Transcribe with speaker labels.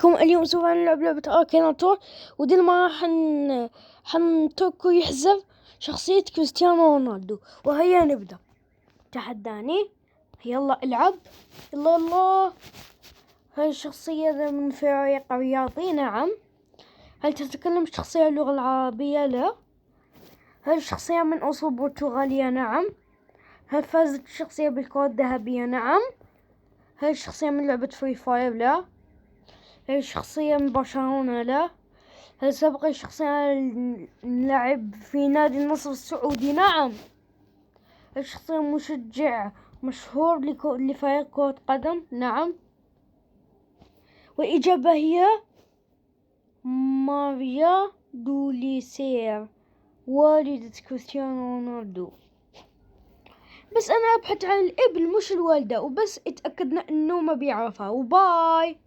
Speaker 1: اليوم سوف نلعب لعبة أكيناتور، ودي المرة حنتركه يحذف شخصية كريستيانو رونالدو. وهيا نبدأ. تحداني، يلا العب. يلا الله. هاي الشخصية من فريق رياضي. نعم. هل تتكلم الشخصية اللغة العربية؟ لا. هل الشخصية من أصول برتغالية؟ نعم. هل فازت الشخصية بالكرة الذهبية؟ نعم. هل الشخصية من لعبة فري فاير؟ لا. هل الشخصية من برشلونة؟ لا. هل سبق الشخصية لعب في نادي النصر السعودي؟ نعم. هل الشخصية مشجع مشهور لفريق كرة قدم؟ نعم. والإجابة هي ماريا دوليسير، والدة كريستيانو رونالدو. بس أنا أبحث عن الابن مش الوالدة، وبس اتأكدنا إنه ما بيعرفها. وباي.